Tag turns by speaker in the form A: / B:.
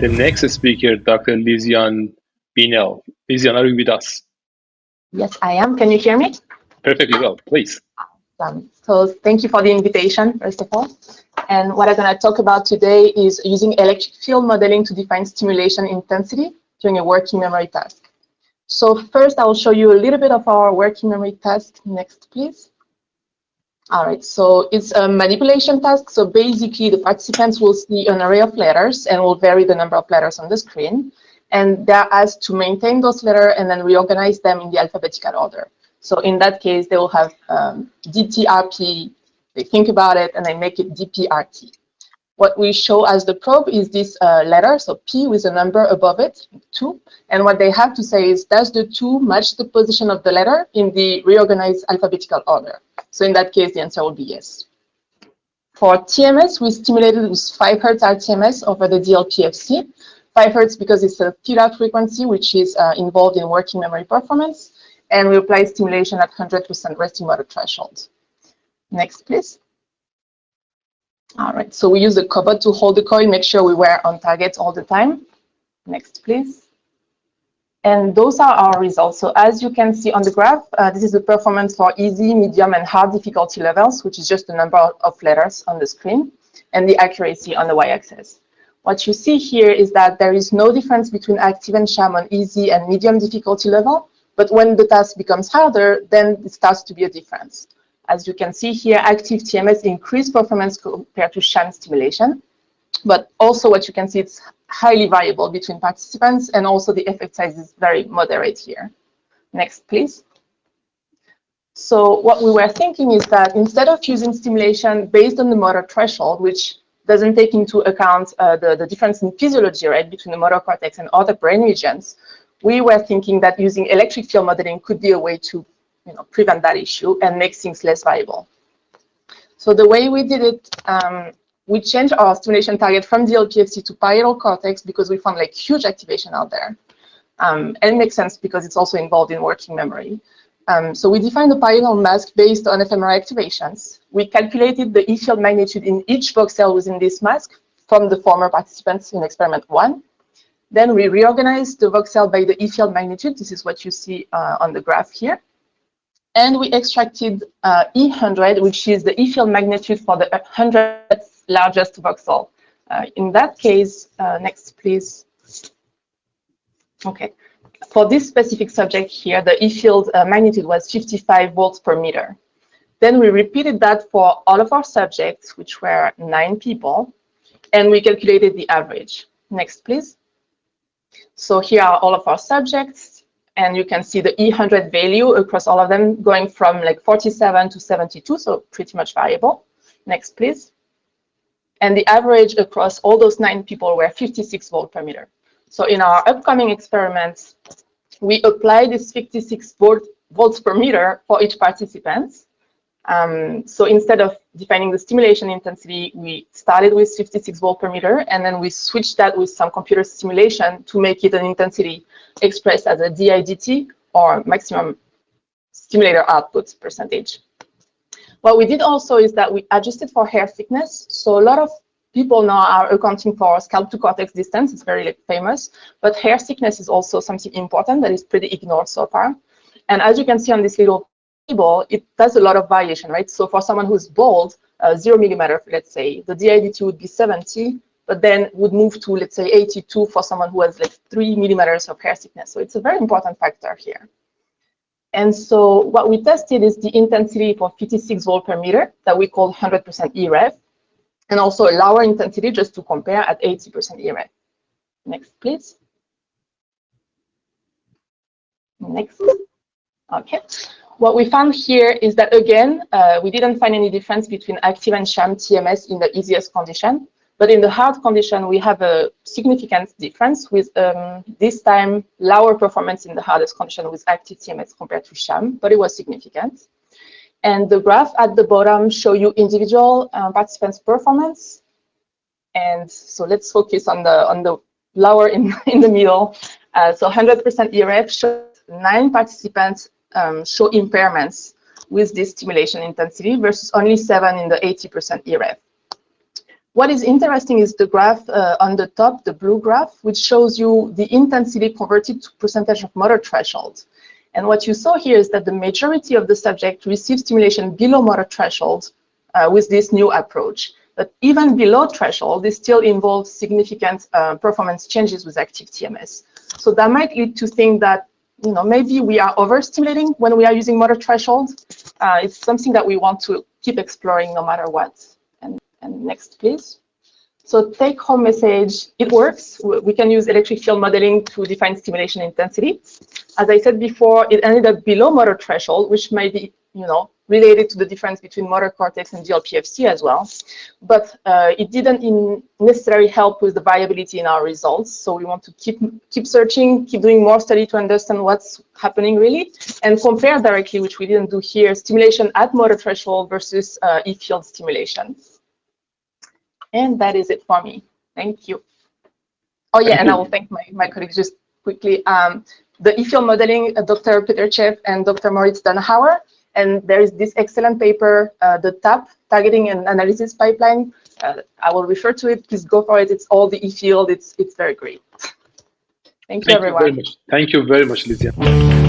A: the next speaker, Dr. Lysianne Beynel. Lysianne, are you with us?
B: Yes, I am. Can you hear me?
A: Perfectly well, please.
B: So thank you for the invitation, first of all. And what I'm going to talk about today is using electric field modeling to define stimulation intensity during a working memory task. So first, I will show you a little bit of our working memory task. Next, please. All right, so it's a manipulation task. So basically, the participants will see an array of letters and will vary the number of letters on the screen. And they're asked to maintain those letters and then reorganize them in the alphabetical order. So in that case, they will have DTRP, they think about it, and they make it DPRT. What we show as the probe is this letter, so P with a number above it, 2. And what they have to say is, does the 2 match the position of the letter in the reorganized alphabetical order? So in that case, the answer will be yes. For TMS, we stimulated with 5 Hz rTMS over the DLPFC. 5 Hz because it's a theta frequency, which is involved in working memory performance. And we apply stimulation at 100% resting motor threshold. Next, please. All right, so we use the cobot to hold the coil, make sure we were on target all the time. Next, please. And those are our results. So as you can see on the graph, this is the performance for easy, medium, and hard difficulty levels, which is just the number of letters on the screen, and the accuracy on the y-axis. What you see here is that there is no difference between active and sham on easy and medium difficulty level, but when the task becomes harder, then it starts to be a difference. As you can see here, active TMS increased performance compared to sham stimulation, but also what you can see, it's highly variable between participants, and also the effect size is very moderate here. Next, please. So what we were thinking is that instead of using stimulation based on the motor threshold, which doesn't take into account the difference in physiology, right, between the motor cortex and other brain regions, we were thinking that using electric field modeling could be a way to prevent that issue and make things less viable. So the way we did it, we changed our stimulation target from DLPFC to parietal cortex because we found like huge activation out there. And it makes sense because it's also involved in working memory. So we defined the parietal mask based on fMRI activations. We calculated the E field magnitude in each voxel within this mask from the former participants in experiment 1. Then we reorganized the voxel by the E field magnitude. This is what you see on the graph here. And we extracted E100, which is the E field magnitude for the 100th largest voxel. In that case, next, please. Okay. For this specific subject here, the E field magnitude was 55 volts per meter. Then we repeated that for all of our subjects, which were 9 people, and we calculated the average. Next, please. So here are all of our subjects, and you can see the E100 value across all of them going from like 47 to 72, so pretty much variable. Next, please. And the average across all those 9 people were 56 volts per meter. So in our upcoming experiments, we apply this 56 volts per meter for each participant. So instead of defining the stimulation intensity, we started with 56 volts per meter, and then we switched that with some computer simulation to make it an intensity expressed as a DIDT, or maximum stimulator output percentage. What we did also is that we adjusted for hair thickness. So a lot of people now are accounting for scalp to cortex distance. It's very famous, but hair thickness is also something important that is pretty ignored so far. And as you can see on this little table, it does a lot of variation, right? So for someone who's bald, 0 millimeter, let's say, the DIDT would be 70, but then would move to, let's say, 82 for someone who has like 3 millimeters of hair thickness. So it's a very important factor here. And so what we tested is the intensity for 56 volts per meter that we call 100% EREV, and also a lower intensity just to compare at 80% EREV. Next, please. Next. Okay. What we found here is that, again, we didn't find any difference between active and sham TMS in the easiest condition. But in the hard condition, we have a significant difference with, this time, lower performance in the hardest condition with active TMS compared to sham, but it was significant. And the graph at the bottom show you individual participants' performance. And so let's focus on the lower in the middle. So 100% ERF shows 9 participants show impairments with this stimulation intensity versus only 7 in the 80% ERF. What is interesting is the graph on the top, the blue graph, which shows you the intensity converted to percentage of motor threshold. And what you saw here is that the majority of the subject received stimulation below motor threshold with this new approach. But even below threshold, this still involves significant performance changes with active TMS. So that might lead to think that maybe we are overstimulating when we are using motor threshold. It's something that we want to keep exploring no matter what. And next, please. So take-home message, it works. We can use electric field modeling to define stimulation intensity. As I said before, it ended up below motor threshold, which might be, related to the difference between motor cortex and DLPFC as well. But it didn't necessarily help with the variability in our results. So we want to keep searching, keep doing more study to understand what's happening really, and compare directly, which we didn't do here, stimulation at motor threshold versus E-field stimulation. And that is it for me. Thank you. Oh yeah, and I will thank my colleagues just quickly. The E-field modeling, Dr. Peterchev and Dr. Moritz Dannhauer, and there is this excellent paper, the TAP, Targeting and Analysis Pipeline. I will refer to it. Please go for it. It's all the E-field. It's very great. Thank you, everyone.
A: Thank you very much, Lysianne.